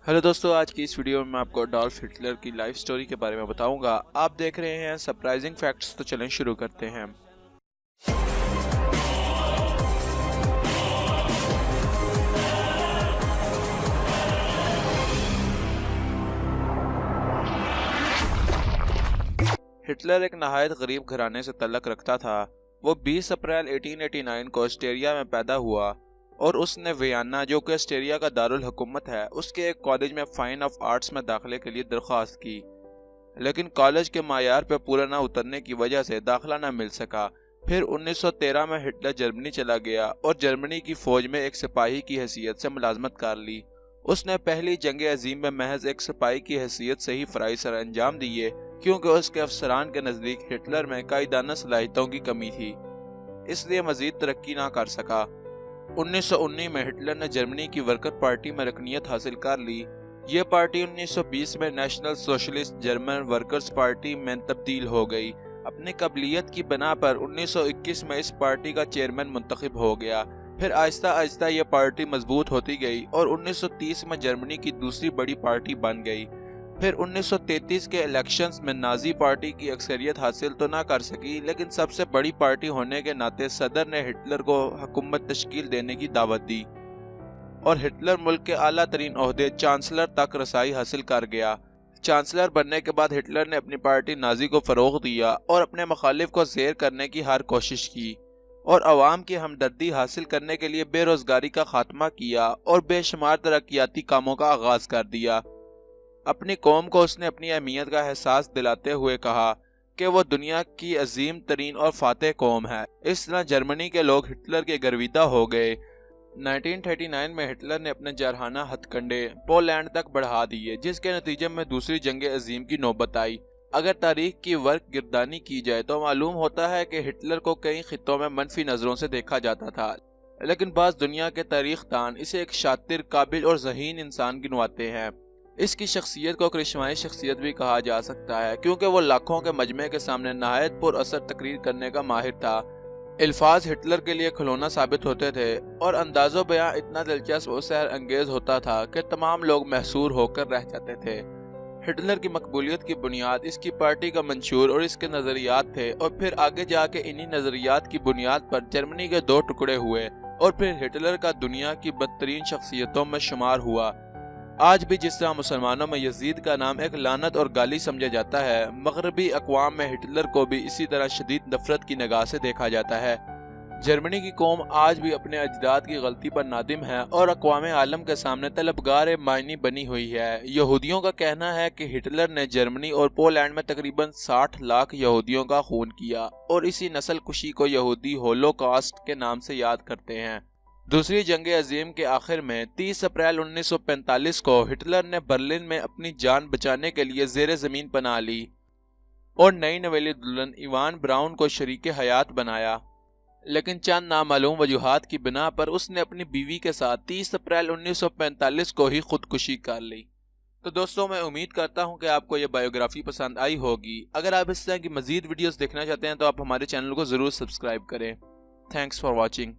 Hello दोस्तों, आज की इस वीडियो में मैं आपको अडोल्फ हिटलर की लाइफ स्टोरी के बारे में बताऊंगा। आप देख रहे हैं सरप्राइजिंग फैक्ट्स, तो चलें शुरू करते हैं। हिटलर एक नहायत गरीब घराने से तल्लक रखता था। वो 20 अप्रैल 1889 को ऑस्ट्रिया में पैदा हुआ और उसने वियना, जो कि ऑस्ट्रिया का दारुल हुकूमत है, उसके एक कॉलेज में फाइन ऑफ आर्ट्स में दाखिले के लिए दरख्वास्त की, लेकिन कॉलेज के मायार पर पूरा ना उतरने की वजह से दाखिला ना मिल सका। फिर 1913 में हिटलर जर्मनी चला गया और जर्मनी की फौज में एक सिपाही की हैसियत से मुलाजमत कर ली। उसने पहली जंग अजीम में महज एक सिपाही की हैसियत से ही फराई सर अंजाम दिए, क्योंकि उसके अफसरान के नज़दीक हिटलर में कायदाना सलाहियतों की कमी थी, इसलिए मजीद तरक्की ना कर सका। 1919 में हिटलर ने जर्मनी की वर्कर पार्टी में रकनियत हासिल कर ली। ये पार्टी 1920 में national socialist German workers party में तब्दील हो गई। अपनी काबिलियत की बिना पर 1921 में इस पार्टी का चेयरमैन मुंतखब हो गया। फिर आहिस्ता आहिस्ता यह पार्टी मजबूत होती गई और 1930 में जर्मनी की दूसरी बड़ी पार्टी बन गई। फिर 1933 के इलेक्शंस में नाजी पार्टी की अक्सरियत हासिल तो ना कर सकी, लेकिन सबसे बड़ी पार्टी होने के नाते सदर ने हिटलर को हुकूमत तश्कील देने की दावत दी और हिटलर मुल्क के आला तरीन ओहदे चांसलर तक रसाई हासिल कर गया। चांसलर बनने के बाद हिटलर ने अपनी पार्टी नाजी को फरोग दिया और अपने मुखालिफ को ज़ेर करने की हर कोशिश की और अवाम की हमदर्दी हासिल करने के लिए बेरोजगारी का खात्मा किया और बेशुमार तरक्याती कामों का आगाज कर दिया। अपनी कौम को उसने अपनी अहमियत का एहसास दिलाते हुए कहा कि वो दुनिया की अजीम तरीन और फातेह कौम है। इस तरह जर्मनी के लोग हिटलर के गर्विदा हो गए। 1939 में हिटलर ने अपने जारहाना हथकंडे पोलैंड तक बढ़ा दिए, जिसके नतीजे में दूसरी जंग अजीम की नौबत आई। अगर तारीख की वर्क गिरदानी की जाए तो मालूम होता है कि हिटलर को कई खित्तों में मनफी नज़रों से देखा जाता था, लेकिन बाज़ दुनिया के तारीख दान इसे एक शातिर, काबिल और ज़हीन इंसान गिनवाते हैं। इसकी शख्सियत को करिश्माई शख्सियत भी कहा जा सकता है, क्योंकि वो लाखों के मजमे के सामने नहायत पुर असर तकरीर करने का माहिर था। अल्फाज हिटलर के लिए खिलौना साबित होते थे और अंदाज़ो बयां इतना दिलचस्प और सहर अंगेज होता था कि तमाम लोग महसूर होकर रह जाते थे। हिटलर की मकबूलियत की बुनियाद इसकी पार्टी का मंशूर और इसके नज़रियात थे, और फिर आगे जाके इन्हीं नज़रियात की बुनियाद पर जर्मनी के दो टुकड़े हुए और फिर हिटलर का दुनिया की बदतरीन शख्सियतों में शुमार हुआ। आज भी जिस तरह मुसलमानों में यजीद का नाम एक लानत और गाली समझा जाता है, मगरबी अक़वाम में हिटलर को भी इसी तरह शदीद नफरत की निगाह से देखा जाता है। जर्मनी की कौम आज भी अपने अजदाद की गलती पर नादिम है और अक़वाम आलम के सामने तलबगार मायनी बनी हुई है। यहूदियों का कहना है कि हिटलर ने जर्मनी और पोलैंड में तकरीबन 60 लाख यहूदियों का खून किया और इसी नस्ल कुशी को यहूदी होलोकॉस्ट के नाम से याद करते हैं। दूसरी जंग अजीम के आखिर में 30 अप्रैल 1945 को हिटलर ने बर्लिन में अपनी जान बचाने के लिए ज़ेरे ज़मीन पनाह ली और नई नवेली दुल्हन इवान ब्राउन को शरीके हयात बनाया, लेकिन चंद नामालूम वजूहात की बिना पर उसने अपनी बीवी के साथ 30 अप्रैल 1945 को ही खुदकुशी कर ली। तो दोस्तों, मैं उम्मीद करता हूं कि आपको यह बायोग्राफी पसंद आई होगी। अगर आप इस तरह की मज़ीद वीडियोस देखना चाहते हैं तो आप हमारे चैनल को ज़रूर सब्सक्राइब करें। Thanks for watching.